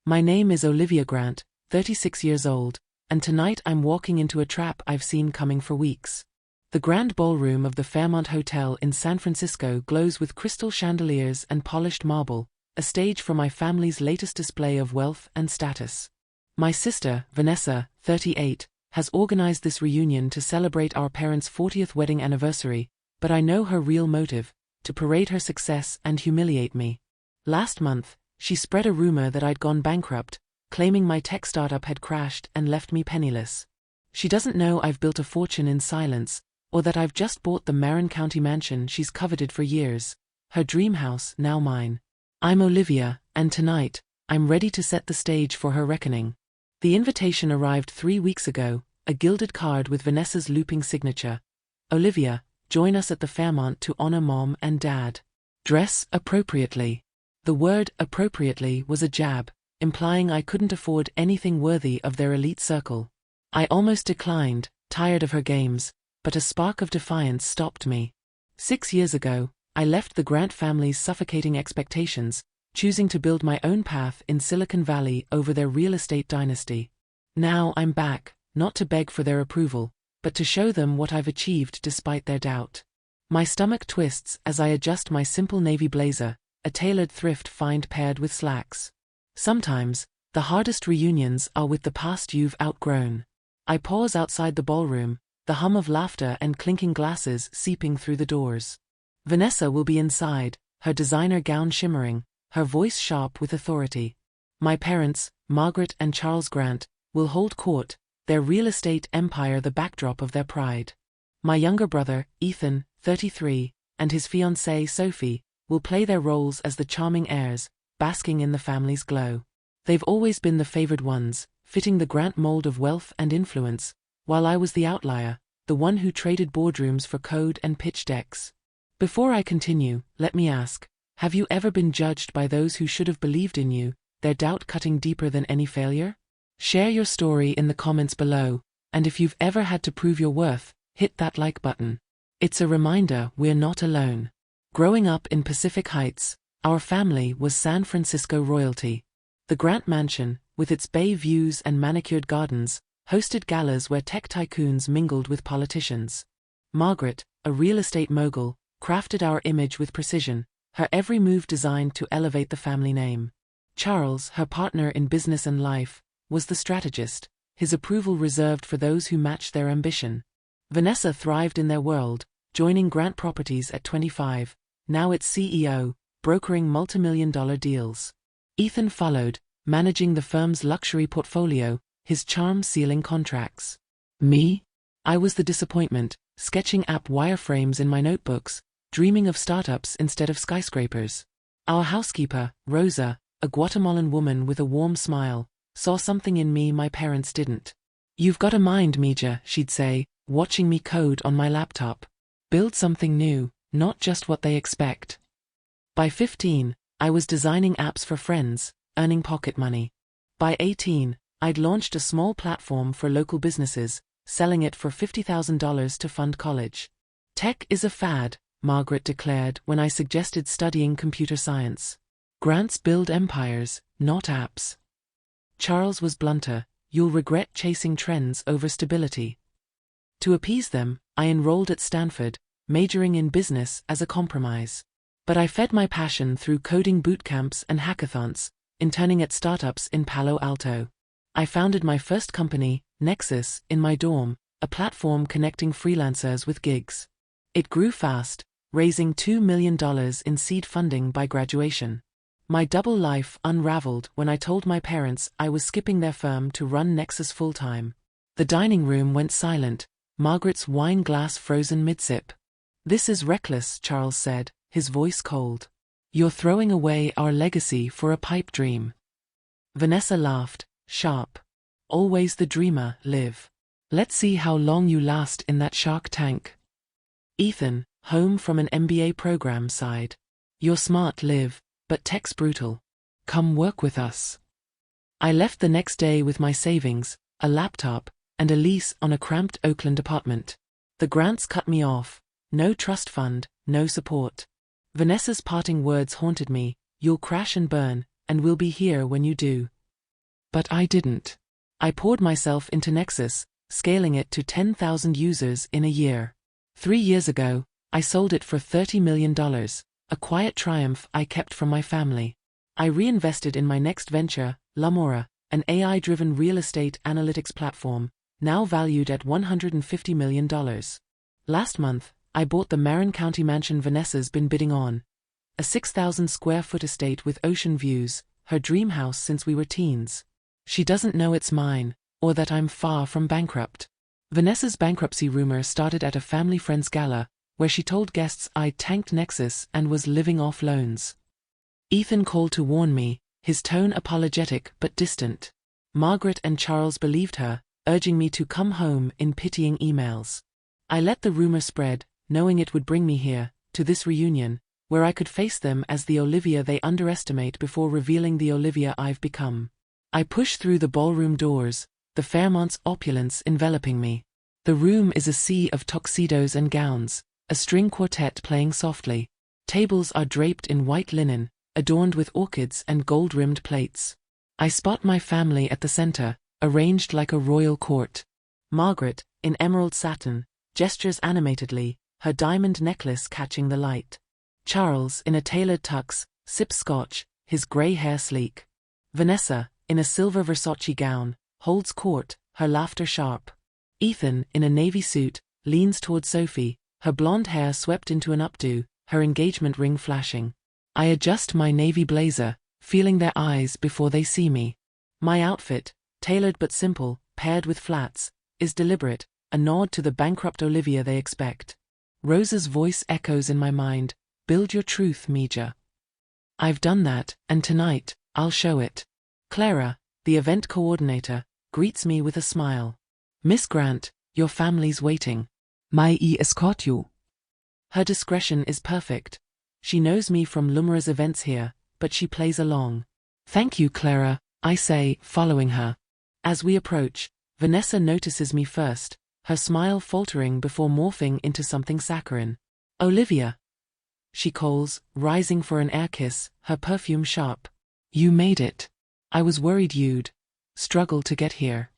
My name is Olivia Grant, 36 years old, and tonight I'm walking into a trap I've seen coming for weeks. The grand ballroom of the Fairmont Hotel in San Francisco glows with crystal chandeliers and polished marble, a stage for my family's latest display of wealth and status. My sister, Vanessa, 38, has organized this reunion to celebrate our parents' 40th wedding anniversary, but I know her real motive: to parade her success and humiliate me. Last month, she spread a rumor that I'd gone bankrupt, claiming my tech startup had crashed and left me penniless. She doesn't know I've built a fortune in silence, or that I've just bought the Marin County mansion she's coveted for years, her dream house now mine. I'm Olivia, and tonight, I'm ready to set the stage for her reckoning. The invitation arrived 3 weeks ago, a gilded card with Vanessa's looping signature. Olivia, join us at the Fairmont to honor Mom and Dad. Dress appropriately. The word appropriately was a jab, implying I couldn't afford anything worthy of their elite circle. I almost declined, tired of her games, but a spark of defiance stopped me. 6 years ago, I left the Grant family's suffocating expectations, choosing to build my own path in Silicon Valley over their real estate dynasty. Now I'm back, not to beg for their approval, but to show them what I've achieved despite their doubt. My stomach twists as I adjust my simple navy blazer, a tailored thrift find paired with slacks. Sometimes, the hardest reunions are with the past you've outgrown. I pause outside the ballroom, the hum of laughter and clinking glasses seeping through the doors. Vanessa will be inside, her designer gown shimmering, her voice sharp with authority. My parents, Margaret and Charles Grant, will hold court, their real estate empire the backdrop of their pride. My younger brother, Ethan, 33, and his fiancée, Sophie, will play their roles as the charming heirs, basking in the family's glow. They've always been the favored ones, fitting the Grant mold of wealth and influence, while I was the outlier, the one who traded boardrooms for code and pitch decks. Before I continue, let me ask, have you ever been judged by those who should have believed in you, their doubt cutting deeper than any failure? Share your story in the comments below, and if you've ever had to prove your worth, hit that like button. It's a reminder we're not alone. Growing up in Pacific Heights, our family was San Francisco royalty. The Grant Mansion, with its bay views and manicured gardens, hosted galas where tech tycoons mingled with politicians. Margaret, a real estate mogul, crafted our image with precision, her every move designed to elevate the family name. Charles, her partner in business and life, was the strategist, his approval reserved for those who matched their ambition. Vanessa thrived in their world, joining Grant Properties at 25, now its CEO, brokering multimillion-dollar deals. Ethan followed, managing the firm's luxury portfolio, his charm sealing contracts. Me? I was the disappointment, sketching app wireframes in my notebooks, dreaming of startups instead of skyscrapers. Our housekeeper, Rosa, a Guatemalan woman with a warm smile, saw something in me my parents didn't. "You've got a mind, Mija," she'd say, watching me code on my laptop. "Build something new, not just what they expect." By 15, I was designing apps for friends, earning pocket money. By 18, I'd launched a small platform for local businesses, selling it for $50,000 to fund college. "Tech is a fad," Margaret declared when I suggested studying computer science. "Grants build empires, not apps." Charles was blunter, "You'll regret chasing trends over stability." To appease them, I enrolled at Stanford, majoring in business as a compromise. But I fed my passion through coding bootcamps and hackathons, interning at startups in Palo Alto. I founded my first company, Nexus, in my dorm, a platform connecting freelancers with gigs. It grew fast, raising $2 million in seed funding by graduation. My double life unraveled when I told my parents I was skipping their firm to run Nexus full-time. The dining room went silent, Margaret's wine glass frozen mid-sip. "This is reckless," Charles said, his voice cold. "You're throwing away our legacy for a pipe dream." Vanessa laughed, sharp. "Always the dreamer, Liv. Let's see how long you last in that shark tank." Ethan, home from an MBA program, sighed. "You're smart, Liv, but tech's brutal. Come work with us." I left the next day with my savings, a laptop, and a lease on a cramped Oakland apartment. The Grants cut me off. No trust fund, no support. Vanessa's parting words haunted me: "You'll crash and burn, and we'll be here when you do." But I didn't. I poured myself into Nexus, scaling it to 10,000 users in a year. 3 years ago, I sold it for $30 million, a quiet triumph I kept from my family. I reinvested in my next venture, Lamora, an AI-driven real estate analytics platform, now valued at $150 million. Last month, I bought the Marin County mansion Vanessa's been bidding on, a 6,000 square foot estate with ocean views, her dream house since we were teens. She doesn't know it's mine, or that I'm far from bankrupt. Vanessa's bankruptcy rumor started at a family friend's gala, where she told guests I'd tanked Nexus and was living off loans. Ethan called to warn me, his tone apologetic but distant. Margaret and Charles believed her, urging me to come home in pitying emails. I let the rumor spread, knowing it would bring me here, to this reunion, where I could face them as the Olivia they underestimate before revealing the Olivia I've become. I push through the ballroom doors, the Fairmont's opulence enveloping me. The room is a sea of tuxedos and gowns, a string quartet playing softly. Tables are draped in white linen, adorned with orchids and gold-rimmed plates. I spot my family at the center, arranged like a royal court. Margaret, in emerald satin, gestures animatedly, her diamond necklace catching the light. Charles, in a tailored tux, sips scotch, his grey hair sleek. Vanessa, in a silver Versace gown, holds court, her laughter sharp. Ethan, in a navy suit, leans toward Sophie, her blonde hair swept into an updo, her engagement ring flashing. I adjust my navy blazer, feeling their eyes before they see me. My outfit, tailored but simple, paired with flats, is deliberate, a nod to the bankrupt Olivia they expect. Rosa's voice echoes in my mind, "Build your truth, Mija." I've done that, and tonight, I'll show it. Clara, the event coordinator, greets me with a smile. "Miss Grant, your family's waiting. May I escort you?" Her discretion is perfect. She knows me from Lumra's events here, but she plays along. "Thank you, Clara," I say, following her. As we approach, Vanessa notices me first, her smile faltering before morphing into something saccharine. "Olivia," she calls, rising for an air kiss, her perfume sharp. "You made it. I was worried you'd struggle to get here."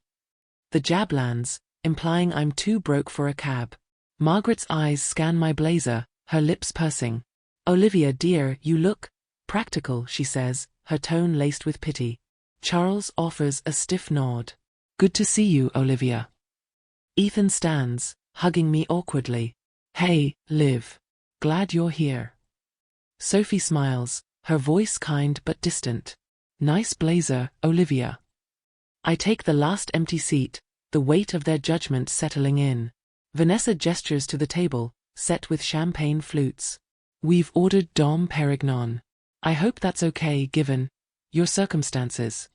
The jab lands, implying I'm too broke for a cab. Margaret's eyes scan my blazer, her lips pursing. "Olivia dear, you look practical," she says, her tone laced with pity. Charles offers a stiff nod. "Good to see you, Olivia." Ethan stands, hugging me awkwardly. "Hey, Liv. Glad you're here." Sophie smiles, her voice kind but distant. "Nice blazer, Olivia." I take the last empty seat, the weight of their judgment settling in. Vanessa gestures to the table, set with champagne flutes. "We've ordered Dom Perignon. I hope that's okay given your circumstances."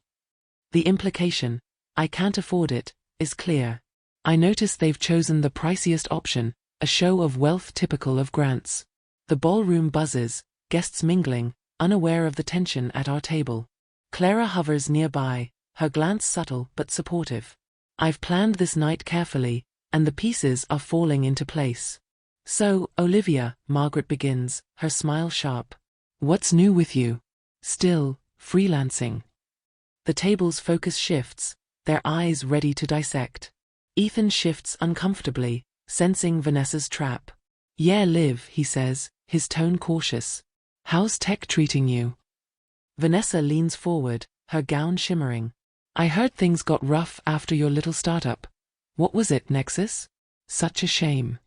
The implication, "I can't afford it," is clear. I notice they've chosen the priciest option, a show of wealth typical of Grants. The ballroom buzzes, guests mingling, unaware of the tension at our table. Clara hovers nearby, her glance subtle but supportive. I've planned this night carefully, and the pieces are falling into place. "So, Olivia," Margaret begins, her smile sharp. "What's new with you? Still freelancing?" The table's focus shifts, their eyes ready to dissect. Ethan shifts uncomfortably, sensing Vanessa's trap. "Yeah, Liv," he says, his tone cautious. "How's tech treating you?" Vanessa leans forward, her gown shimmering. "I heard things got rough after your little startup. What was it, Nexus? Such a shame."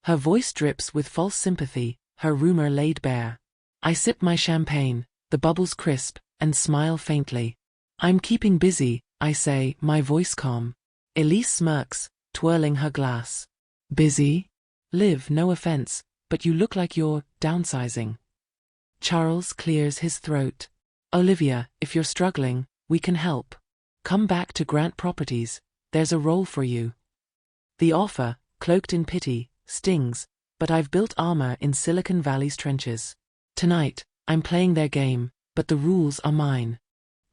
Her voice drips with false sympathy, her rumor laid bare. I sip my champagne, the bubbles crisp, and smile faintly. "I'm keeping busy," I say, my voice calm. Elise smirks, twirling her glass. "Busy? Liv, no offense, but you look like you're downsizing." Charles clears his throat. "Olivia, if you're struggling, we can help. Come back to Grant Properties, there's a role for you." The offer, cloaked in pity, stings, but I've built armor in Silicon Valley's trenches. Tonight, I'm playing their game, but the rules are mine.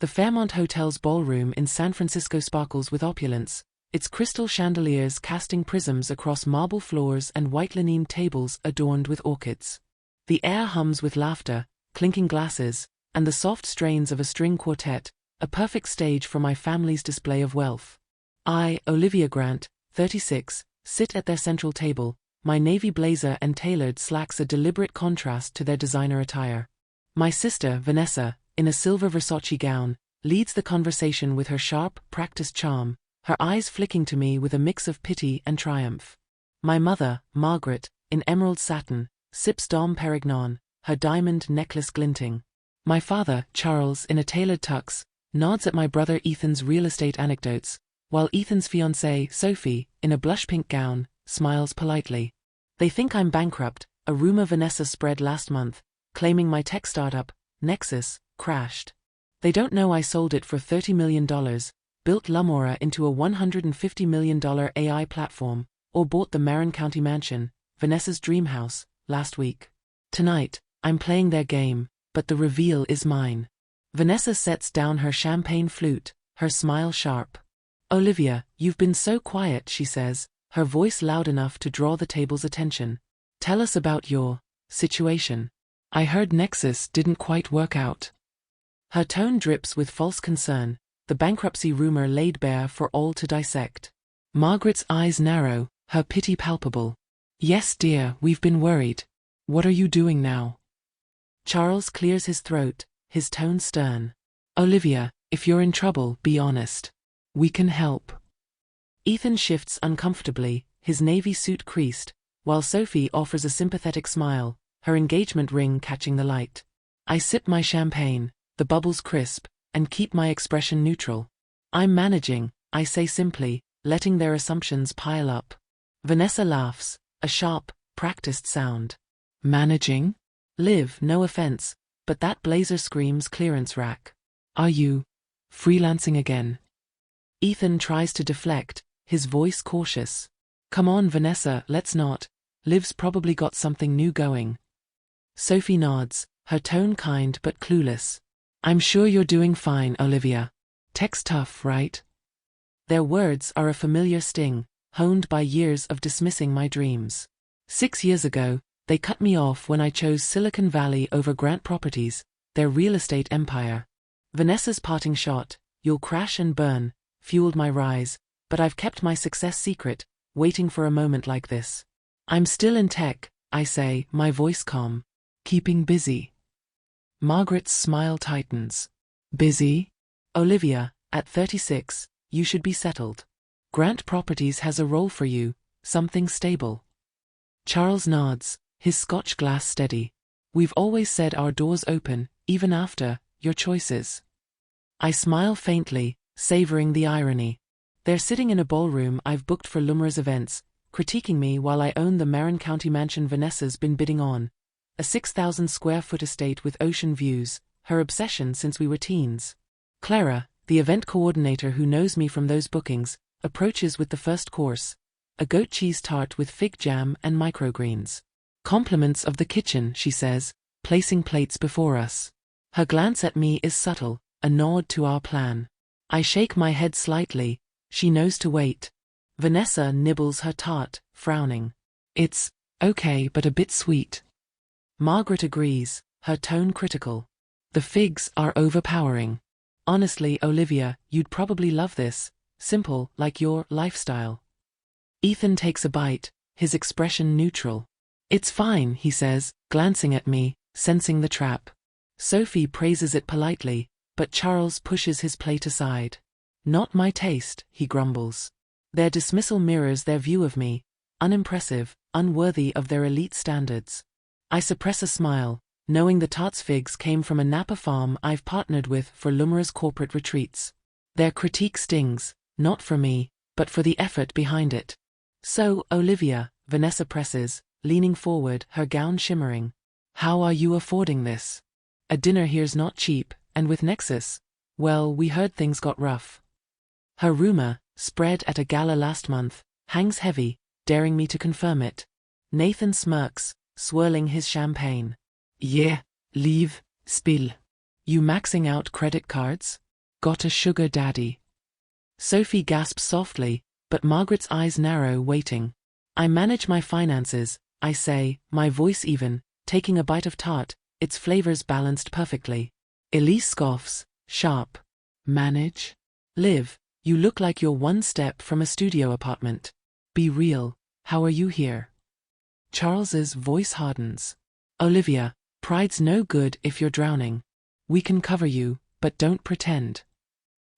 The Fairmont Hotel's ballroom in San Francisco sparkles with opulence, its crystal chandeliers casting prisms across marble floors and white linen tables adorned with orchids. The air hums with laughter, clinking glasses, and the soft strains of a string quartet, a perfect stage for my family's display of wealth. I, Olivia Grant, 36, sit at their central table, my navy blazer and tailored slacks a deliberate contrast to their designer attire. My sister, Vanessa, in a silver Versace gown, leads the conversation with her sharp, practiced charm, her eyes flicking to me with a mix of pity and triumph. My mother, Margaret, in emerald satin, sips Dom Perignon, her diamond necklace glinting. My father, Charles, in a tailored tux, nods at my brother Ethan's real estate anecdotes, while Ethan's fiancée, Sophie, in a blush pink gown, smiles politely. They think I'm bankrupt, a rumor Vanessa spread last month, claiming my tech startup, Nexus, crashed. They don't know I sold it for $30 million, built L'Amora into a $150 million AI platform, or bought the Marin County mansion, Vanessa's dream house, last week. Tonight, I'm playing their game, but the reveal is mine. Vanessa sets down her champagne flute, her smile sharp. Olivia, you've been so quiet, she says, her voice loud enough to draw the table's attention. Tell us about your situation. I heard Nexus didn't quite work out. Her tone drips with false concern, the bankruptcy rumor laid bare for all to dissect. Margaret's eyes narrow, her pity palpable. Yes, dear, we've been worried. What are you doing now? Charles clears his throat, his tone stern. Olivia, if you're in trouble, be honest. We can help. Ethan shifts uncomfortably, his navy suit creased, while Sophie offers a sympathetic smile, her engagement ring catching the light. I sip my champagne, the bubbles crisp, and keep my expression neutral. I'm managing, I say simply, letting their assumptions pile up. Vanessa laughs, a sharp, practiced sound. Managing? Liv, no offense, but that blazer screams clearance rack. Are you freelancing again? Ethan tries to deflect, his voice cautious. Come on, Vanessa, let's not. Liv's probably got something new going. Sophie nods, her tone kind but clueless. I'm sure you're doing fine, Olivia. Tech's tough, right? Their words are a familiar sting, honed by years of dismissing my dreams. 6 years ago, they cut me off when I chose Silicon Valley over Grant Properties, their real estate empire. Vanessa's parting shot, you'll crash and burn, fueled my rise, but I've kept my success secret, waiting for a moment like this. I'm still in tech, I say, my voice calm. Keeping busy. Margaret's smile tightens. Busy? Olivia, at 36, you should be settled. Grant Properties has a role for you, something stable. Charles nods, his Scotch glass steady. We've always said our doors open, even after your choices. I smile faintly, savoring the irony. They're sitting in a ballroom I've booked for Lumra's events, critiquing me while I own the Marin County mansion Vanessa's been bidding on. A 6,000 square foot estate with ocean views, her obsession since we were teens. Clara, the event coordinator who knows me from those bookings, approaches with the first course, a goat cheese tart with fig jam and microgreens. Compliments of the kitchen, she says, placing plates before us. Her glance at me is subtle, a nod to our plan. I shake my head slightly, she knows to wait. Vanessa nibbles her tart, frowning. It's okay but a bit sweet. Margaret agrees, her tone critical. The figs are overpowering. Honestly, Olivia, you'd probably love this, simple, like your lifestyle. Ethan takes a bite, his expression neutral. It's fine, he says, glancing at me, sensing the trap. Sophie praises it politely, but Charles pushes his plate aside. Not my taste, he grumbles. Their dismissal mirrors their view of me, unimpressive, unworthy of their elite standards. I suppress a smile, knowing the tart's figs came from a Napa farm I've partnered with for Lumra's corporate retreats. Their critique stings, not for me, but for the effort behind it. So, Olivia, Vanessa presses, leaning forward, her gown shimmering. How are you affording this? A dinner here's not cheap, and with Nexus, well, we heard things got rough. Her rumor, spread at a gala last month, hangs heavy, daring me to confirm it. Nathan smirks, swirling his champagne. Yeah, leave, spill. You maxing out credit cards? Got a sugar daddy? Sophie gasps softly, but Margaret's eyes narrow, waiting. I manage my finances, I say, my voice even, taking a bite of tart, its flavors balanced perfectly. Elise scoffs, sharp. Manage? Liv, you look like you're one step from a studio apartment. Be real, how are you here? Charles's voice hardens. Olivia, pride's no good if you're drowning. We can cover you, but don't pretend.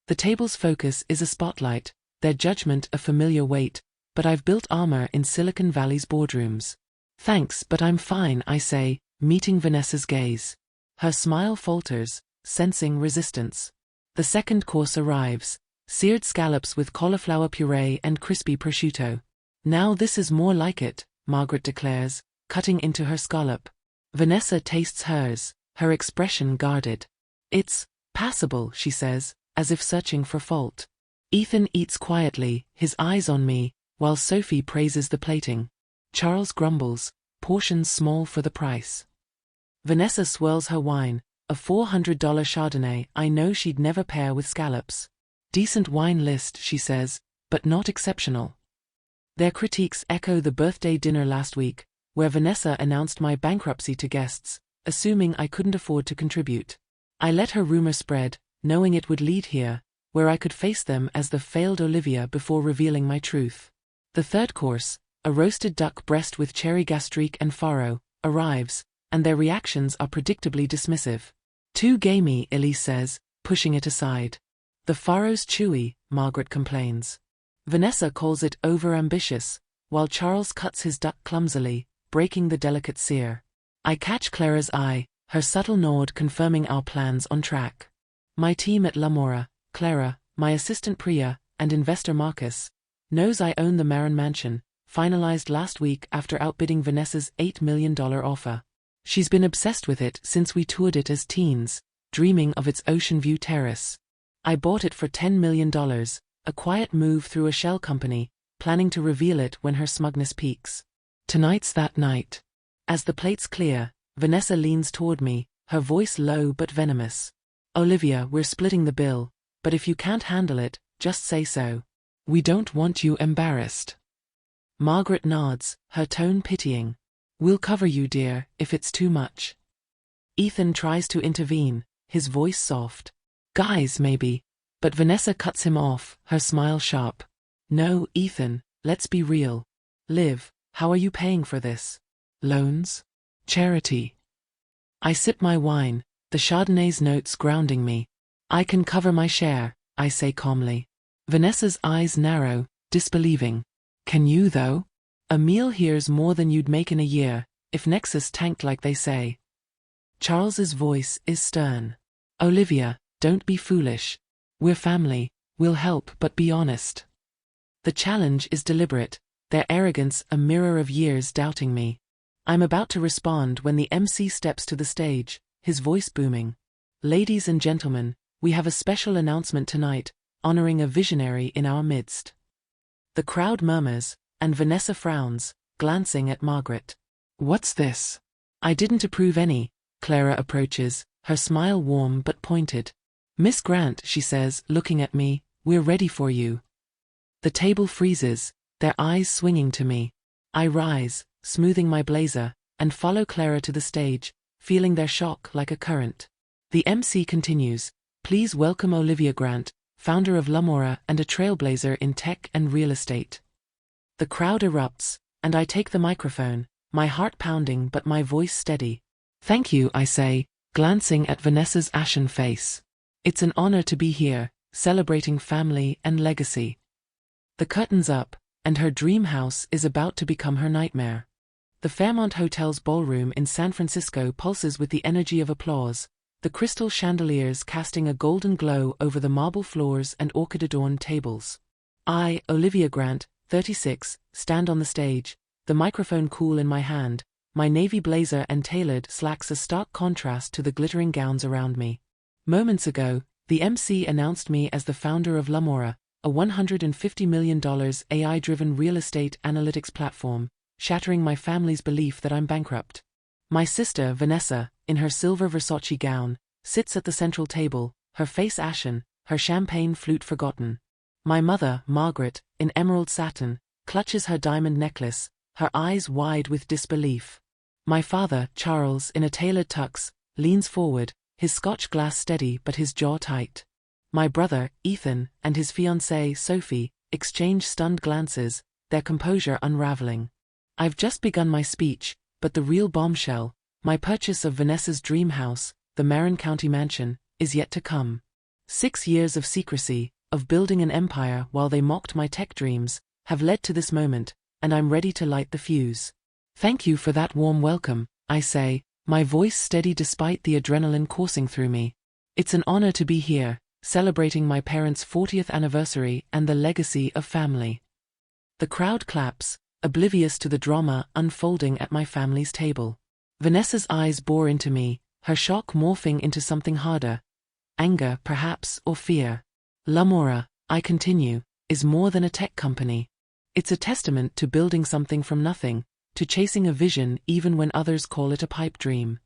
The table's focus is a spotlight, their judgment a familiar weight, but I've built armor in Silicon Valley's boardrooms. Thanks, but I'm fine, I say, meeting Vanessa's gaze. Her smile falters, sensing resistance. The second course arrives, seared scallops with cauliflower puree and crispy prosciutto. Now this is more like it, Margaret declares, cutting into her scallop. Vanessa tastes hers, her expression guarded. It's passable, she says, as if searching for fault. Ethan eats quietly, his eyes on me, while Sophie praises the plating. Charles grumbles, portions small for the price. Vanessa swirls her wine, a $400 Chardonnay I know she'd never pair with scallops. Decent wine list, she says, but not exceptional. Their critiques echo the birthday dinner last week, where Vanessa announced my bankruptcy to guests, assuming I couldn't afford to contribute. I let her rumor spread, knowing it would lead here, where I could face them as the failed Olivia before revealing my truth. The third course, a roasted duck breast with cherry gastrique and farro, arrives, and their reactions are predictably dismissive. Too gamey, Elise says, pushing it aside. The farro's chewy, Margaret complains. Vanessa calls it over-ambitious, while Charles cuts his duck clumsily, breaking the delicate sear. I catch Clara's eye, her subtle nod confirming our plans on track. My team at Lamora, Clara, my assistant Priya, and investor Marcus, knows I own the Marin Mansion, finalized last week after outbidding Vanessa's $8 million offer. She's been obsessed with it since we toured it as teens, dreaming of its ocean view terrace. I bought it for $10 million, a quiet move through a shell company, planning to reveal it when her smugness peaks. Tonight's that night. As the plates clear, Vanessa leans toward me, her voice low but venomous. Olivia, we're splitting the bill, but if you can't handle it, just say so. We don't want you embarrassed. Margaret nods, her tone pitying. We'll cover you, dear, if it's too much. Ethan tries to intervene, his voice soft. Guys, maybe. But Vanessa cuts him off, her smile sharp. No, Ethan, let's be real. Liv, how are you paying for this? Loans? Charity? I sip my wine, the Chardonnay's notes grounding me. I can cover my share, I say calmly. Vanessa's eyes narrow, disbelieving. Can you, though? A meal here's more than you'd make in a year, if Nexus tanked like they say. Charles's voice is stern. Olivia, don't be foolish. We're family, we'll help, but be honest. The challenge is deliberate, their arrogance a mirror of years doubting me. I'm about to respond when the MC steps to the stage, his voice booming. Ladies and gentlemen, we have a special announcement tonight, honoring a visionary in our midst. The crowd murmurs, and Vanessa frowns, glancing at Margaret. What's this? I didn't approve any. Clara approaches, her smile warm but pointed. Miss Grant, she says, looking at me, we're ready for you. The table freezes, their eyes swinging to me. I rise, smoothing my blazer, and follow Clara to the stage, feeling their shock like a current. The MC continues, please welcome Olivia Grant, founder of Lamora and a trailblazer in tech and real estate. The crowd erupts, and I take the microphone, my heart pounding but my voice steady. Thank you, I say, glancing at Vanessa's ashen face. It's an honor to be here, celebrating family and legacy. The curtain's up, and her dream house is about to become her nightmare. The Fairmont Hotel's ballroom in San Francisco pulses with the energy of applause, the crystal chandeliers casting a golden glow over the marble floors and orchid-adorned tables. I, Olivia Grant, 36, stand on the stage, the microphone cool in my hand, my navy blazer and tailored slacks a stark contrast to the glittering gowns around me. Moments ago, the MC announced me as the founder of Lamora, a $150 million AI-driven real estate analytics platform, shattering my family's belief that I'm bankrupt. My sister, Vanessa, in her silver Versace gown, sits at the central table, her face ashen, her champagne flute forgotten. My mother, Margaret, in emerald satin, clutches her diamond necklace, her eyes wide with disbelief. My father, Charles, in a tailored tux, leans forward, his Scotch glass steady but his jaw tight. My brother, Ethan, and his fiancée, Sophie, exchange stunned glances, their composure unraveling. I've just begun my speech, but the real bombshell, my purchase of Vanessa's dream house, the Marin County mansion, is yet to come. 6 years of secrecy, of building an empire while they mocked my tech dreams, have led to this moment, and I'm ready to light the fuse. Thank you for that warm welcome, I say, my voice steady despite the adrenaline coursing through me. It's an honor to be here, celebrating my parents' 40th anniversary and the legacy of family. The crowd claps, oblivious to the drama unfolding at my family's table. Vanessa's eyes bore into me, her shock morphing into something harder. Anger, perhaps, or fear. L'Amora, I continue, is more than a tech company. It's a testament to building something from nothing, to chasing a vision even when others call it a pipe dream.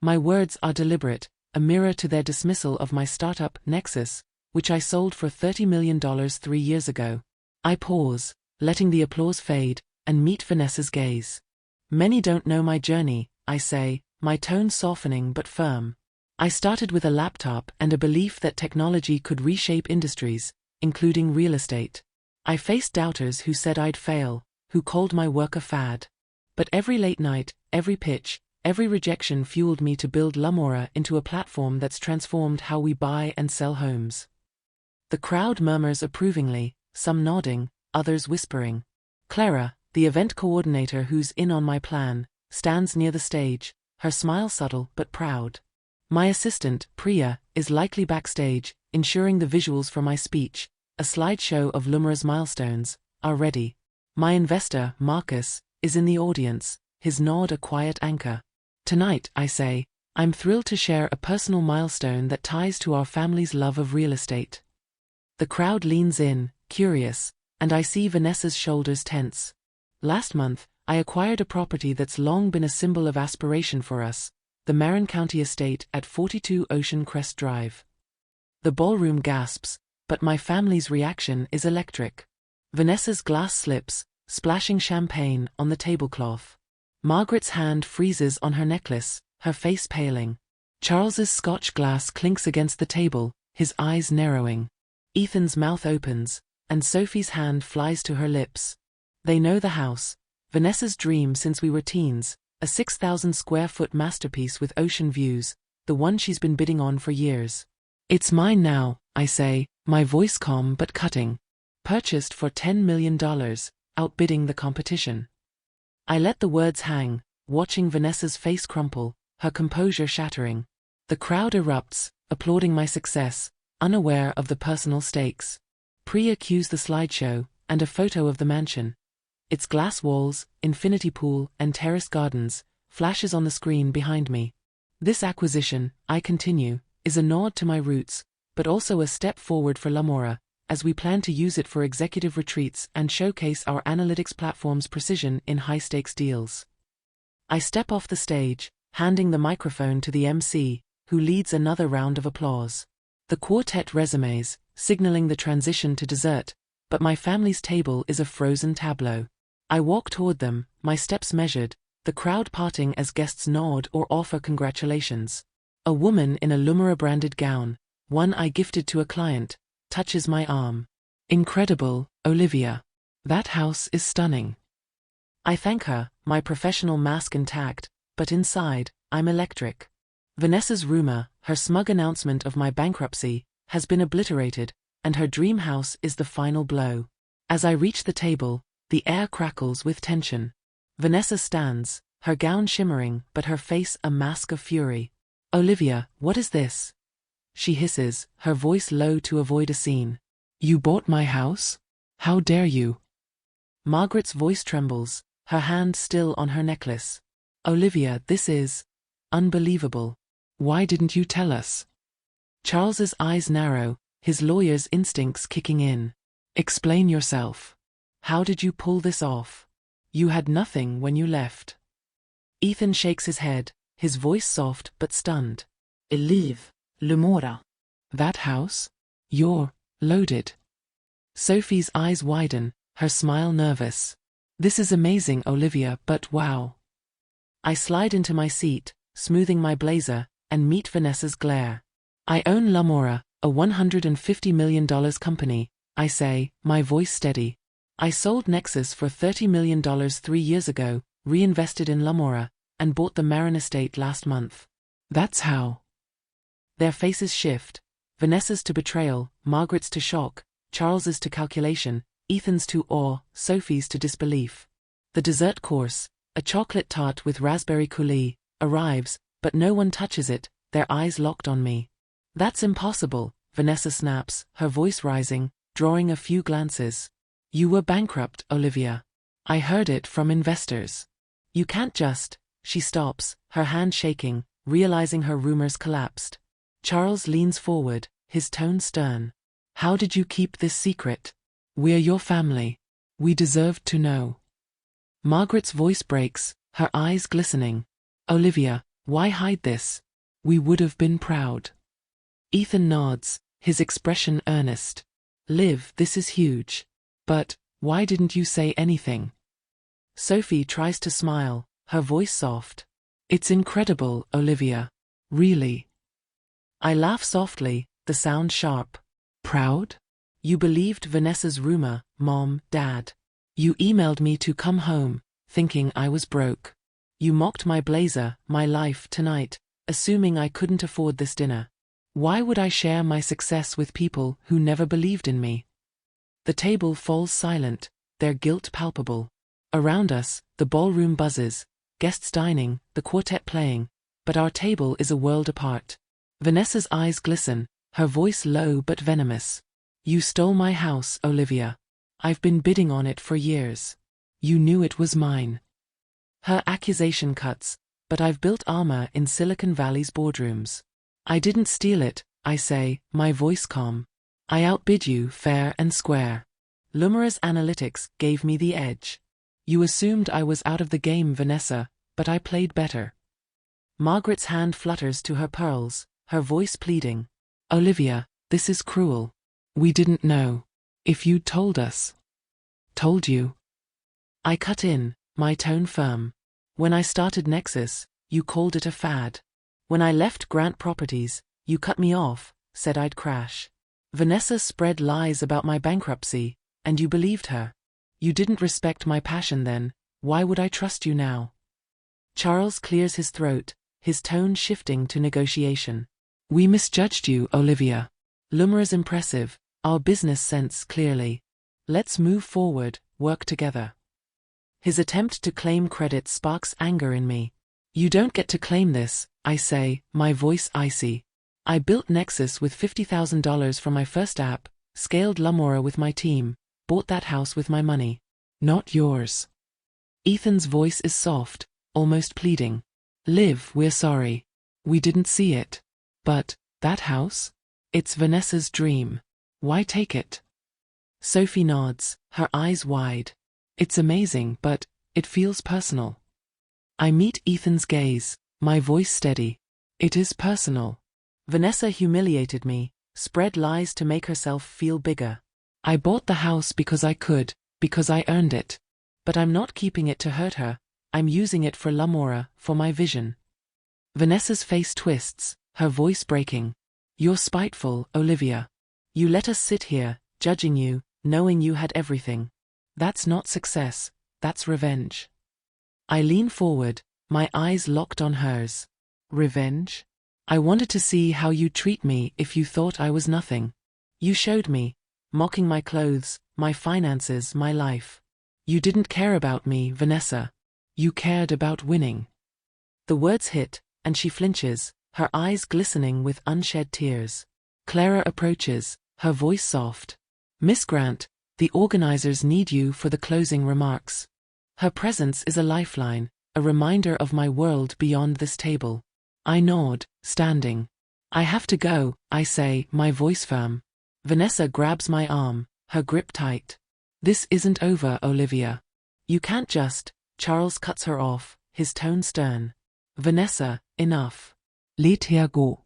My words are deliberate, a mirror to their dismissal of my startup, Nexus, which I sold for $30 million 3 years ago. I pause, letting the applause fade, and meet Vanessa's gaze. Many don't know my journey, I say, my tone softening but firm. I started with a laptop and a belief that technology could reshape industries, including real estate. I faced doubters who said I'd fail, who called my work a fad. But every late night, every pitch, every rejection fueled me to build L'Amora into a platform that's transformed how we buy and sell homes. The crowd murmurs approvingly, some nodding, others whispering. Clara, the event coordinator who's in on my plan, stands near the stage, her smile subtle but proud. My assistant, Priya, is likely backstage, ensuring the visuals for my speech, a slideshow of L'Amora's milestones, are ready. My investor, Marcus, is in the audience, his nod a quiet anchor. Tonight, I say, I'm thrilled to share a personal milestone that ties to our family's love of real estate. The crowd leans in, curious, and I see Vanessa's shoulders tense. Last month, I acquired a property that's long been a symbol of aspiration for us, the Marin County estate at 42 Ocean Crest Drive. The ballroom gasps, but my family's reaction is electric. Vanessa's glass slips, splashing champagne on the tablecloth. Margaret's hand freezes on her necklace, her face paling. Charles's Scotch glass clinks against the table, his eyes narrowing. Ethan's mouth opens, and Sophie's hand flies to her lips. They know the house, Vanessa's dream since we were teens, a 6,000 square foot masterpiece with ocean views, the one she's been bidding on for years. It's mine now, I say, my voice calm but cutting. Purchased for $10 million, outbidding the competition. I let the words hang, watching Vanessa's face crumple, her composure shattering. The crowd erupts, applauding my success, unaware of the personal stakes. Priya cues the slideshow, and a photo of the mansion. Its glass walls, infinity pool, and terraced gardens, flashes on the screen behind me. This acquisition, I continue, is a nod to my roots, but also a step forward for L'Amora, as we plan to use it for executive retreats and showcase our analytics platform's precision in high-stakes deals. I step off the stage, handing the microphone to the MC, who leads another round of applause. The quartet resumes, signaling the transition to dessert, but my family's table is a frozen tableau. I walk toward them, my steps measured, the crowd parting as guests nod or offer congratulations. A woman in a L'Amora-branded gown, one I gifted to a client, touches my arm. Incredible, Olivia. That house is stunning. I thank her, my professional mask intact, but inside, I'm electric. Vanessa's rumor, her smug announcement of my bankruptcy, has been obliterated, and her dream house is the final blow. As I reach the table, the air crackles with tension. Vanessa stands, her gown shimmering but her face a mask of fury. Olivia, what is this? She hisses, her voice low to avoid a scene. You bought my house? How dare you? Margaret's voice trembles, her hand still on her necklace. Olivia, this is unbelievable. Why didn't you tell us? Charles's eyes narrow, his lawyer's instincts kicking in. Explain yourself. How did you pull this off? You had nothing when you left. Ethan shakes his head, his voice soft but stunned. Elive, L'Amora. That house? You're loaded. Sophie's eyes widen, her smile nervous. This is amazing, Olivia, but wow. I slide into my seat, smoothing my blazer, and meet Vanessa's glare. I own L'Amora, A $150 million company, I say, my voice steady. I sold Nexus for $30 million 3 years ago, reinvested in Lamora, and bought the Marin estate last month. That's how. Their faces shift. Vanessa's to betrayal, Margaret's to shock, Charles's to calculation, Ethan's to awe, Sophie's to disbelief. The dessert course, a chocolate tart with raspberry coulis, arrives, but no one touches it, their eyes locked on me. That's impossible, Vanessa snaps, her voice rising, drawing a few glances. You were bankrupt, Olivia. I heard it from investors. You can't just. She stops, her hand shaking, realizing her rumors collapsed. Charles leans forward, his tone stern. How did you keep this secret? We're your family. We deserved to know. Margaret's voice breaks, her eyes glistening. Olivia, why hide this? We would have been proud. Ethan nods, his expression earnest. Liv, this is huge. But, why didn't you say anything? Sophie tries to smile, her voice soft. It's incredible, Olivia. Really. I laugh softly, the sound sharp. Proud? You believed Vanessa's rumor, Mom, Dad. You emailed me to come home, thinking I was broke. You mocked my blazer, my life tonight, assuming I couldn't afford this dinner. Why would I share my success with people who never believed in me? The table falls silent, their guilt palpable. Around us, the ballroom buzzes, guests dining, the quartet playing, but our table is a world apart. Vanessa's eyes glisten, her voice low but venomous. You stole my house, Olivia. I've been bidding on it for years. You knew it was mine. Her accusation cuts, but I've built armor in Silicon Valley's boardrooms. I didn't steal it, I say, my voice calm. I outbid you fair and square. Lumora's analytics gave me the edge. You assumed I was out of the game, Vanessa, but I played better. Margaret's hand flutters to her pearls, her voice pleading. Olivia, this is cruel. We didn't know. If you'd told us. Told you. I cut in, my tone firm. When I started Nexus, you called it a fad. When I left Grant Properties, you cut me off, said I'd crash. Vanessa spread lies about my bankruptcy, and you believed her. You didn't respect my passion then, why would I trust you now? Charles clears his throat, his tone shifting to negotiation. We misjudged you, Olivia. Lumora's impressive, our business sense clearly. Let's move forward, work together. His attempt to claim credit sparks anger in me. You don't get to claim this, I say, my voice icy. I built Nexus with $50,000 from my first app, scaled Lamora with my team, bought that house with my money. Not yours. Ethan's voice is soft, almost pleading. Liv, we're sorry. We didn't see it. But, that house? It's Vanessa's dream. Why take it? Sophie nods, her eyes wide. It's amazing, but it feels personal. I meet Ethan's gaze, my voice steady. It is personal. Vanessa humiliated me, spread lies to make herself feel bigger. I bought the house because I could, because I earned it. But I'm not keeping it to hurt her, I'm using it for Lamora, for my vision. Vanessa's face twists, her voice breaking. You're spiteful, Olivia. You let us sit here, judging you, knowing you had everything. That's not success, that's revenge. I lean forward, my eyes locked on hers. Revenge? I wanted to see how you'd treat me if you thought I was nothing. You showed me, mocking my clothes, my finances, my life. You didn't care about me, Vanessa. You cared about winning. The words hit, and she flinches, her eyes glistening with unshed tears. Clara approaches, her voice soft. Miss Grant, the organizers need you for the closing remarks. Her presence is a lifeline, a reminder of my world beyond this table. I nod, standing. I have to go, I say, my voice firm. Vanessa grabs my arm, her grip tight. This isn't over, Olivia. You can't just. Charles cuts her off, his tone stern. Vanessa, enough. Let her go.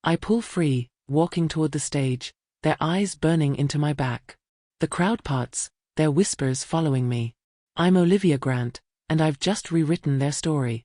I pull free, walking toward the stage, their eyes burning into my back. The crowd parts, their whispers following me. I'm Olivia Grant, and I've just rewritten their story.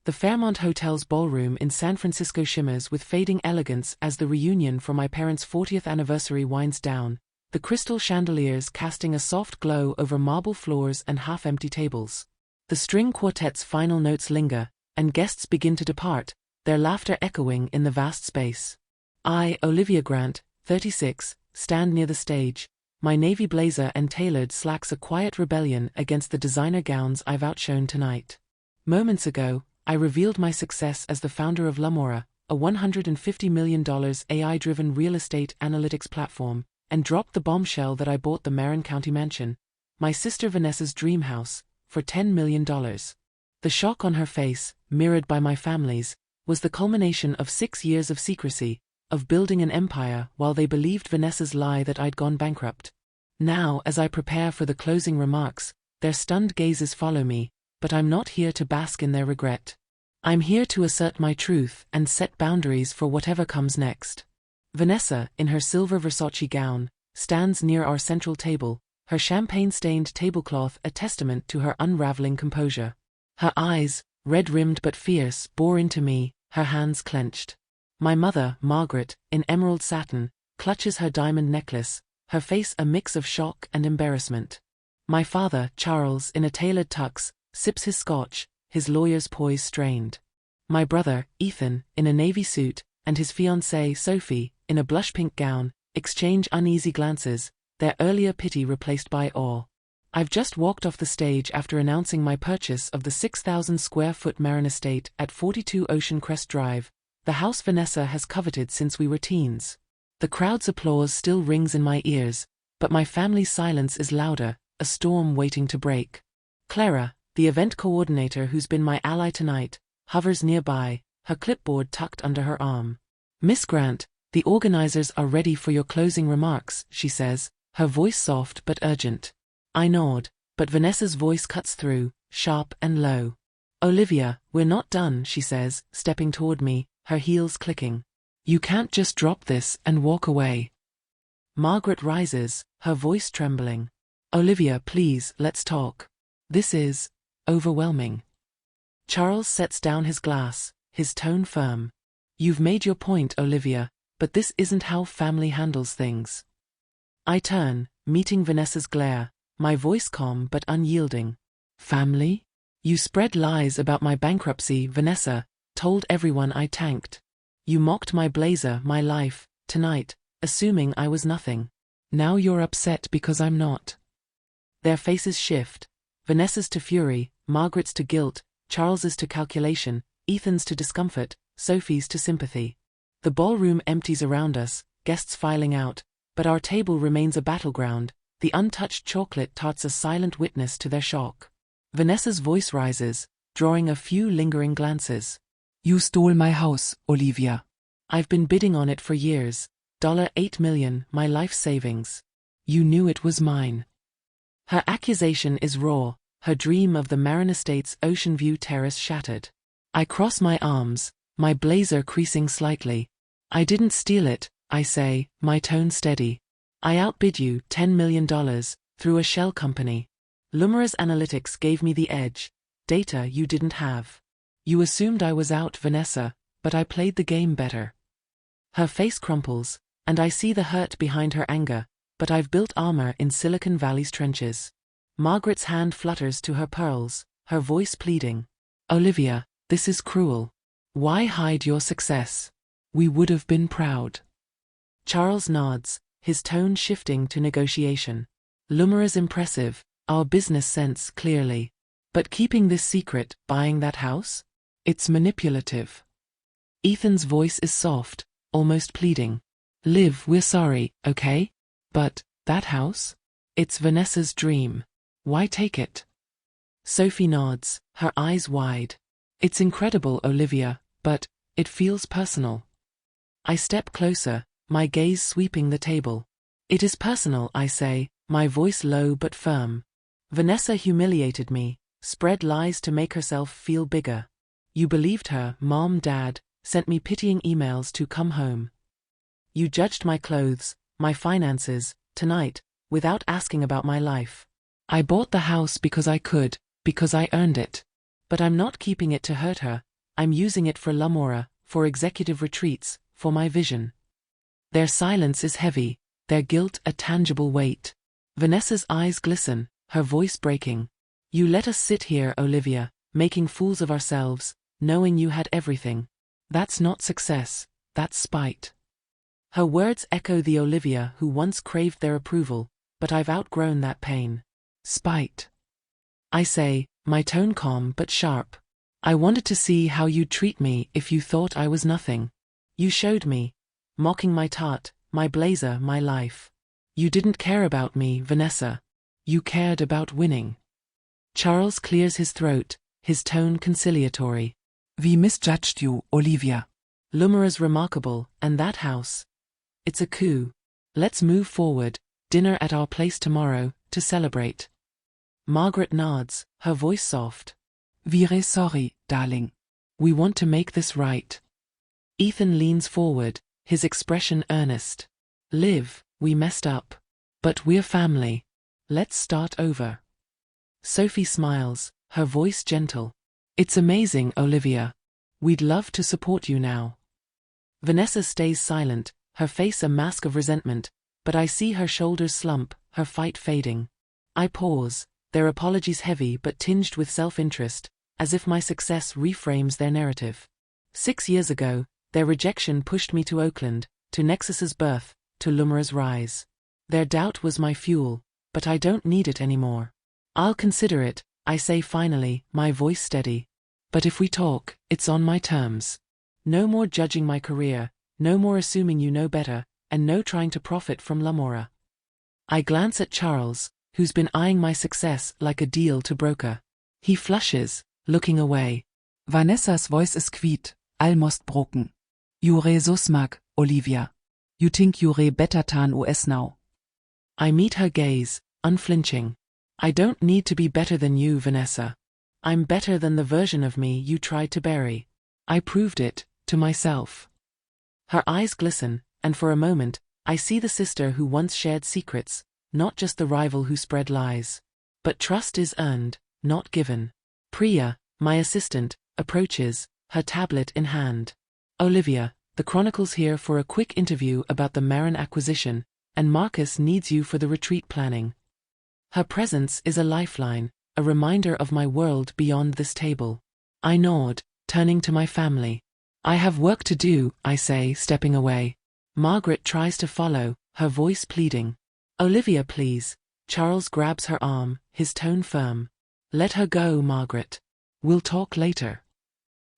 The Fairmont Hotel's ballroom in San Francisco shimmers with fading elegance as the reunion for my parents' 40th anniversary winds down, the crystal chandeliers casting a soft glow over marble floors and half-empty tables. The string quartet's final notes linger, and guests begin to depart, their laughter echoing in the vast space. I, Olivia Grant, 36, stand near the stage, my navy blazer and tailored slacks a quiet rebellion against the designer gowns I've outshone tonight. Moments ago, I revealed my success as the founder of Lamora, a $150 million AI-driven real estate analytics platform, and dropped the bombshell that I bought the Marin County mansion, my sister Vanessa's dream house, for $10 million. The shock on her face, mirrored by my family's, was the culmination of 6 years of secrecy, of building an empire while they believed Vanessa's lie that I'd gone bankrupt. Now, as I prepare for the closing remarks, their stunned gazes follow me, but I'm not here to bask in their regret. I'm here to assert my truth and set boundaries for whatever comes next. Vanessa, in her silver Versace gown, stands near our central table, her champagne-stained tablecloth a testament to her unraveling composure. Her eyes, red-rimmed but fierce, bore into me, her hands clenched. My mother, Margaret, in emerald satin, clutches her diamond necklace, her face a mix of shock and embarrassment. My father, Charles, in a tailored tux, sips his scotch, his lawyer's poise strained. My brother, Ethan, in a navy suit, and his fiancée, Sophie, in a blush-pink gown, exchange uneasy glances, their earlier pity replaced by awe. I've just walked off the stage after announcing my purchase of the 6,000-square-foot Marin estate at 42 Ocean Crest Drive, the house Vanessa has coveted since we were teens. The crowd's applause still rings in my ears, but my family's silence is louder, a storm waiting to break. Clara, the event coordinator who's been my ally tonight, hovers nearby, her clipboard tucked under her arm. Miss Grant, the organizers are ready for your closing remarks, she says, her voice soft but urgent. I nod, but Vanessa's voice cuts through, sharp and low. Olivia, we're not done, she says, stepping toward me, her heels clicking. You can't just drop this and walk away. Margaret rises, her voice trembling. Olivia, please, let's talk. This is overwhelming. Charles sets down his glass, his tone firm. You've made your point, Olivia, but this isn't how family handles things. I turn, meeting Vanessa's glare, my voice calm but unyielding. Family? You spread lies about my bankruptcy, Vanessa, told everyone I tanked. You mocked my blazer, my life, tonight, assuming I was nothing. Now you're upset because I'm not. Their faces shift, Vanessa's to fury, Margaret's to guilt, Charles's to calculation, Ethan's to discomfort, Sophie's to sympathy. The ballroom empties around us, guests filing out, but our table remains a battleground, the untouched chocolate tarts a silent witness to their shock. Vanessa's voice rises, drawing a few lingering glances. You stole my house, Olivia. I've been bidding on it for years, $8 million, my life savings. You knew it was mine. Her accusation is raw, her dream of the Marin Estate's ocean view terrace shattered. I cross my arms, my blazer creasing slightly. I didn't steal it, I say, my tone steady. I outbid you $10 million, through a shell company. Lumora's analytics gave me the edge, data you didn't have. You assumed I was out, Vanessa, but I played the game better. Her face crumples, and I see the hurt behind her anger, but I've built armor in Silicon Valley's trenches. Margaret's hand flutters to her pearls, her voice pleading. Olivia, this is cruel. Why hide your success? We would have been proud. Charles nods, his tone shifting to negotiation. Lumora's impressive, our business sense clearly. But keeping this secret, buying that house? It's manipulative. Ethan's voice is soft, almost pleading. Liv, we're sorry, okay? But, that house? It's Vanessa's dream. Why take it? Sophie nods, her eyes wide. It's incredible, Olivia, but it feels personal. I step closer, my gaze sweeping the table. It is personal, I say, my voice low but firm. Vanessa humiliated me, spread lies to make herself feel bigger. You believed her, Mom, Dad, sent me pitying emails to come home. You judged my clothes, my finances, tonight, without asking about my life. I bought the house because I could, because I earned it. But I'm not keeping it to hurt her, I'm using it for Lamora, for executive retreats, for my vision. Their silence is heavy, their guilt a tangible weight. Vanessa's eyes glisten, her voice breaking. You let us sit here, Olivia, making fools of ourselves, knowing you had everything. That's not success, that's spite. Her words echo the Olivia who once craved their approval, but I've outgrown that pain. Spite. I say, my tone calm but sharp. I wanted to see how you'd treat me if you thought I was nothing. You showed me, mocking my tart, my blazer, my life. You didn't care about me, Vanessa. You cared about winning. Charles clears his throat, his tone conciliatory. We misjudged you, Olivia. Lamora's remarkable, and that house. It's a coup. Let's move forward, dinner at our place tomorrow, to celebrate. Margaret nods, her voice soft. We're sorry, darling. We want to make this right. Ethan leans forward, his expression earnest. Liv, we messed up. But we're family. Let's start over. Sophie smiles, her voice gentle. It's amazing, Olivia. We'd love to support you now. Vanessa stays silent, her face a mask of resentment, but I see her shoulders slump, her fight fading. I pause, their apologies heavy but tinged with self-interest, as if my success reframes their narrative. 6 years ago, their rejection pushed me to Oakland, to Nexus's birth, to Lamora's rise. Their doubt was my fuel, but I don't need it anymore. I'll consider it, I say finally, my voice steady. But if we talk, it's on my terms. No more judging my career, no more assuming you know better, and no trying to profit from Lamora. I glance at Charles, who's been eyeing my success like a deal to broker. He flushes, looking away. Vanessa's voice is quiet, almost broken. You're so smug, Olivia. You think you're better than us now. I meet her gaze, unflinching. I don't need to be better than you, Vanessa. I'm better than the version of me you tried to bury. I proved it, to myself. Her eyes glisten, and for a moment, I see the sister who once shared secrets, not just the rival who spread lies. But trust is earned, not given. Priya, my assistant, approaches, her tablet in hand. Olivia, the Chronicle's here for a quick interview about the Marin acquisition, and Marcus needs you for the retreat planning. Her presence is a lifeline, a reminder of my world beyond this table. I nod, turning to my family. I have work to do, I say, stepping away. Margaret tries to follow, her voice pleading. Olivia, please. Charles grabs her arm, his tone firm. Let her go, Margaret. We'll talk later.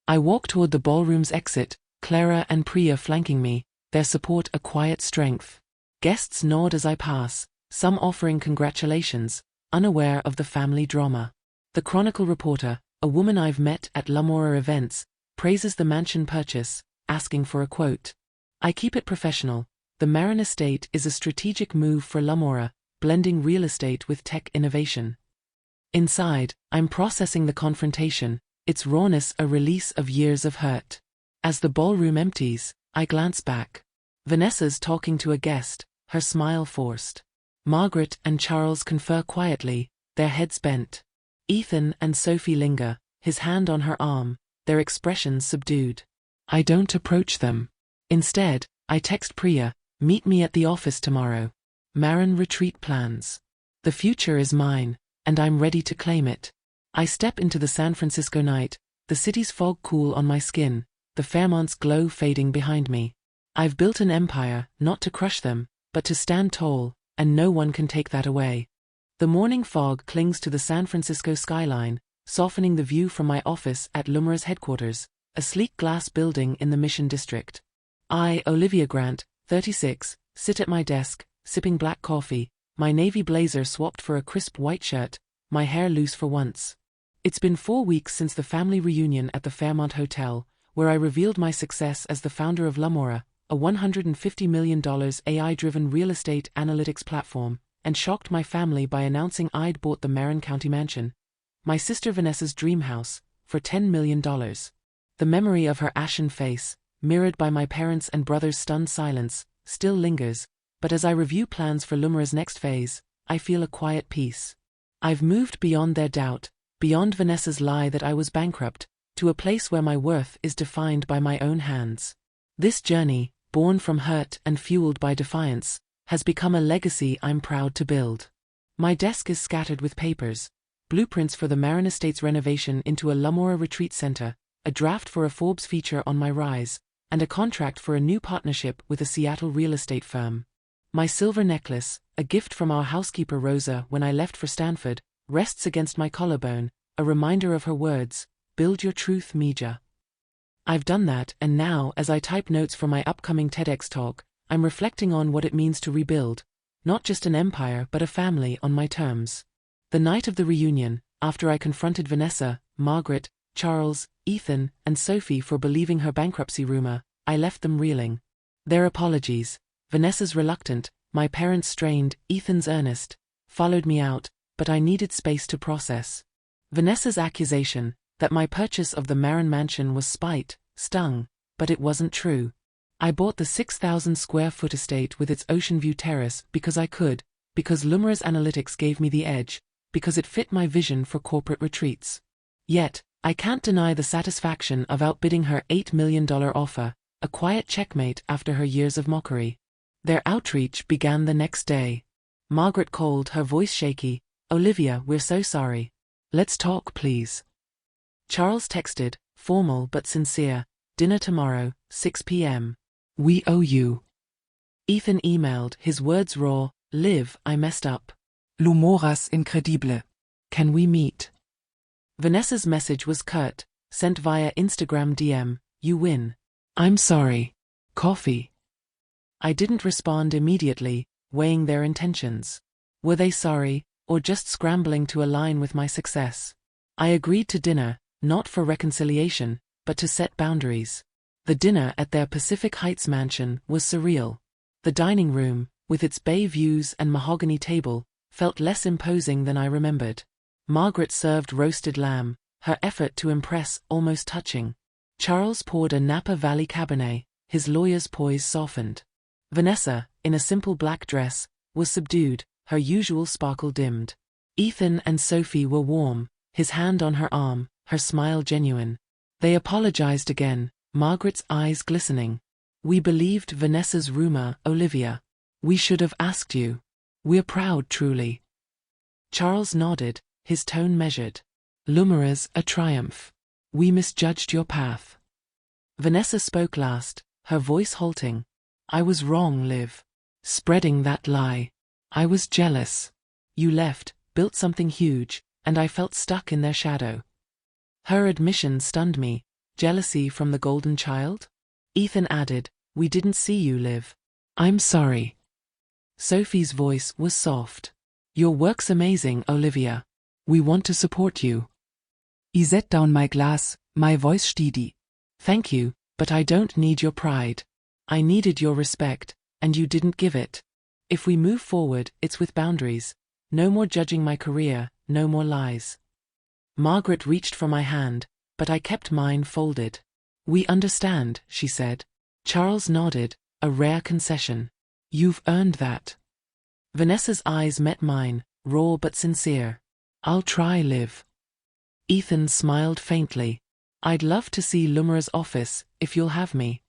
I walk toward the ballroom's exit, Clara and Priya flanking me, their support a quiet strength. Guests nod as I pass, some offering congratulations, unaware of the family drama. The Chronicle reporter, a woman I've met at Lamora events, praises the mansion purchase, asking for a quote. I keep it professional. The Marin estate is a strategic move for Lamora, blending real estate with tech innovation. Inside, I'm processing the confrontation, its rawness a release of years of hurt. As the ballroom empties, I glance back. Vanessa's talking to a guest, her smile forced. Margaret and Charles confer quietly, their heads bent. Ethan and Sophie linger, his hand on her arm, their expressions subdued. I don't approach them. Instead, I text Priya, meet me at the office tomorrow. Marin retreat plans. The future is mine, and I'm ready to claim it. I step into the San Francisco night, the city's fog cool on my skin, the Fairmont's glow fading behind me. I've built an empire, not to crush them, but to stand tall, and no one can take that away. The morning fog clings to the San Francisco skyline, softening the view from my office at Lamora's headquarters, a sleek glass building in the Mission District. I, Olivia Grant, 36, sit at my desk, sipping black coffee, my navy blazer swapped for a crisp white shirt, my hair loose for once. It's been 4 weeks since the family reunion at the Fairmont Hotel, where I revealed my success as the founder of Lamora, a $150 million AI-driven real estate analytics platform, and shocked my family by announcing I'd bought the Marin County mansion, my sister Vanessa's dream house, for $10 million. The memory of her ashen face, mirrored by my parents' and brother's stunned silence, still lingers, but as I review plans for Lamora's next phase, I feel a quiet peace. I've moved beyond their doubt, beyond Vanessa's lie that I was bankrupt, to a place where my worth is defined by my own hands. This journey, born from hurt and fueled by defiance, has become a legacy I'm proud to build. My desk is scattered with papers, blueprints for the Marin Estate's renovation into a Lamora retreat center, a draft for a Forbes feature on my rise, and a contract for a new partnership with a Seattle real estate firm. My silver necklace, a gift from our housekeeper Rosa when I left for Stanford, rests against my collarbone, a reminder of her words, "Build your truth, Mija." I've done that, and now, as I type notes for my upcoming TEDx talk, I'm reflecting on what it means to rebuild, not just an empire but a family on my terms. The night of the reunion, after I confronted Vanessa, Margaret, Charles, Ethan, and Sophie for believing her bankruptcy rumor, I left them reeling. Their apologies, Vanessa's reluctant, my parents strained, Ethan's earnest, followed me out, but I needed space to process. Vanessa's accusation, that my purchase of the Marin mansion was spite, stung, but it wasn't true. I bought the 6,000 square foot estate with its ocean view terrace because I could, because Lumira's analytics gave me the edge, because it fit my vision for corporate retreats. Yet, I can't deny the satisfaction of outbidding her $8 million offer, a quiet checkmate after her years of mockery. Their outreach began the next day. Margaret called, her voice shaky, "Olivia, we're so sorry. Let's talk, please." Charles texted, formal but sincere, "Dinner tomorrow, 6 p.m. We owe you." Ethan emailed, his words raw, "Liv, I messed up. L'humoras incredible. Can we meet?" Vanessa's message was curt, sent via Instagram DM, "You win. I'm sorry. Coffee." I didn't respond immediately, weighing their intentions. Were they sorry, or just scrambling to align with my success? I agreed to dinner, not for reconciliation, but to set boundaries. The dinner at their Pacific Heights mansion was surreal. The dining room, with its bay views and mahogany table, felt less imposing than I remembered. Margaret served roasted lamb, her effort to impress almost touching. Charles poured a Napa Valley Cabernet, his lawyer's poise softened. Vanessa, in a simple black dress, was subdued, her usual sparkle dimmed. Ethan and Sophie were warm, his hand on her arm, her smile genuine. They apologized again, Margaret's eyes glistening. "We believed Vanessa's rumor, Olivia. We should have asked you. We're proud, truly." Charles nodded, his tone measured. "Lumira's a triumph. We misjudged your path." Vanessa spoke last, her voice halting. "I was wrong, Liv. Spreading that lie. I was jealous. You left, built something huge, and I felt stuck in their shadow." Her admission stunned me. Jealousy from the golden child? Ethan added, "We didn't see you, Liv. I'm sorry." Sophie's voice was soft. "Your work's amazing, Olivia. We want to support you." I set down my glass, my voice steady. "Thank you, but I don't need your pride. I needed your respect, and you didn't give it. If we move forward, it's with boundaries. No more judging my career, no more lies." Margaret reached for my hand, but I kept mine folded. "We understand," she said. Charles nodded, a rare concession. "You've earned that." Vanessa's eyes met mine, raw but sincere. "I'll try, Liv." Ethan smiled faintly. "I'd love to see Lumira's office, if you'll have me."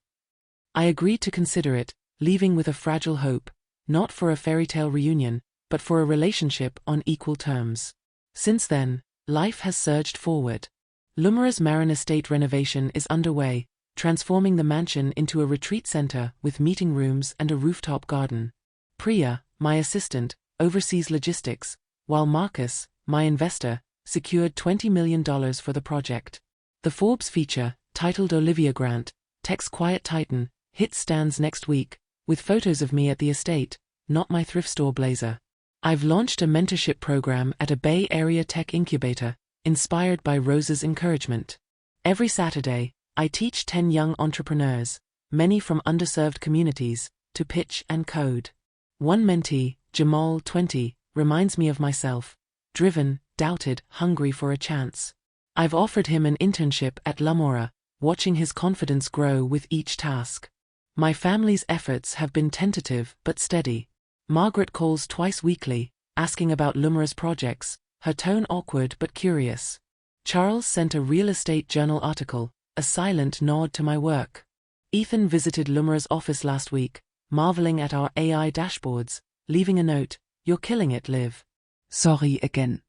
I agreed to consider it, leaving with a fragile hope, not for a fairy tale reunion, but for a relationship on equal terms. Since then, life has surged forward. Lumira's Marin Estate renovation is underway, transforming the mansion into a retreat center with meeting rooms and a rooftop garden. Priya, my assistant, oversees logistics, while Marcus, my investor, secured $20 million for the project. The Forbes feature, titled Olivia Grant, Tech's Quiet Titan, hits stands next week, with photos of me at the estate, not my thrift store blazer. I've launched a mentorship program at a Bay Area tech incubator, inspired by Rosa's encouragement. Every Saturday, I teach 10 young entrepreneurs, many from underserved communities, to pitch and code. One mentee, Jamal, 20, reminds me of myself, driven, doubted, hungry for a chance. I've offered him an internship at Lamora, watching his confidence grow with each task. My family's efforts have been tentative but steady. Margaret calls twice weekly, asking about Lumira's projects, her tone awkward but curious. Charles sent a real estate journal article, a silent nod to my work. Ethan visited Lumira's office last week, marveling at our AI dashboards, leaving a note, "You're killing it, Liv." Sorry again.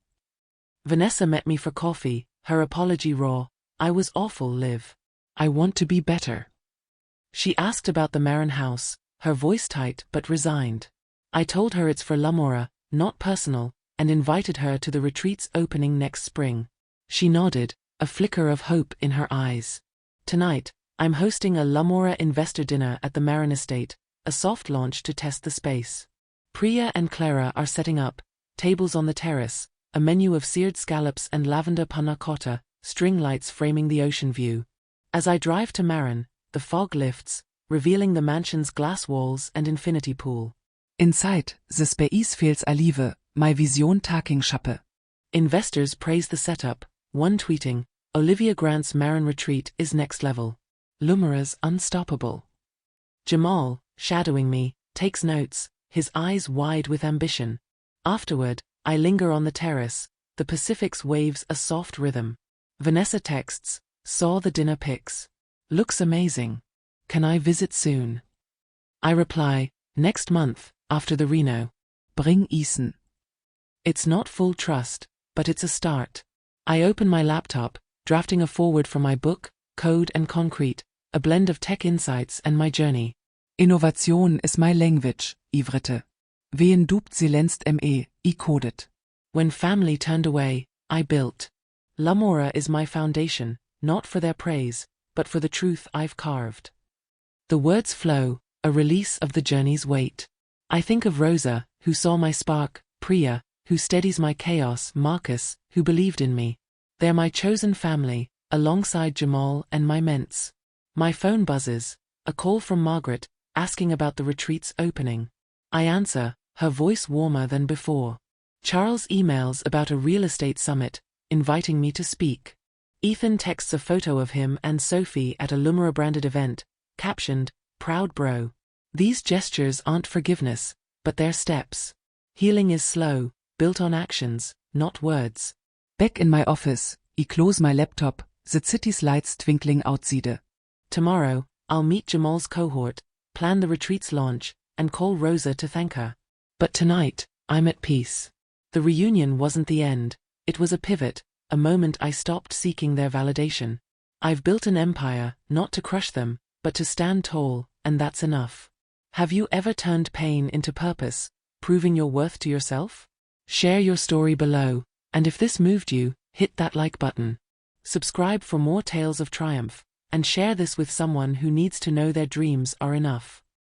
Vanessa met me for coffee, her apology raw. "I was awful, Liv. I want to be better." She asked about the Marin house, her voice tight but resigned. I told her it's for Lamora, not personal, and invited her to the retreat's opening next spring. She nodded, a flicker of hope in her eyes. Tonight, I'm hosting a Lamora investor dinner at the Marin estate, a soft launch to test the space. Priya and Clara are setting up, tables on the terrace, a menu of seared scallops and lavender panna cotta, string lights framing the ocean view. As I drive to Marin, the fog lifts, revealing the mansion's glass walls and infinity pool. Inside, the space feels alive, my vision taking shape. Investors praise the setup, one tweeting, "Olivia Grant's Marin retreat is next level. Lumira's unstoppable." Jamal, shadowing me, takes notes, his eyes wide with ambition. Afterward, I linger on the terrace, the Pacific's waves a soft rhythm. Vanessa texts, "Saw the dinner pics. Looks amazing. Can I visit soon?" I reply, "Next month, after the Reno." Bring Ethan. It's not full trust, but it's a start. I open my laptop, drafting a foreword for my book, Code and Concrete, a blend of tech insights and my journey. Innovation is my language, ivrite. Wen dubt silenzt me, I coded. When family turned away, I built. Lamora is my foundation, not for their praise, but for the truth I've carved. The words flow, a release of the journey's weight. I think of Rosa, who saw my spark, Priya, who steadies my chaos, Marcus, who believed in me. They're my chosen family, alongside Jamal and my ments. My phone buzzes, a call from Margaret, asking about the retreat's opening. I answer, her voice warmer than before. Charles emails about a real estate summit, inviting me to speak. Ethan texts a photo of him and Sophie at a Lumira-branded event, captioned, "Proud bro." These gestures aren't forgiveness, but they're steps. Healing is slow, built on actions, not words. Back in my office, I close my laptop, the city's lights twinkling outside. Tomorrow, I'll meet Jamal's cohort, plan the retreat's launch, and call Rosa to thank her. But tonight, I'm at peace. The reunion wasn't the end, it was a pivot, a moment I stopped seeking their validation. I've built an empire, not to crush them, but to stand tall, and that's enough. Have you ever turned pain into purpose, proving your worth to yourself? Share your story below, and if this moved you, hit that like button. Subscribe for more tales of triumph, and share this with someone who needs to know their dreams are enough.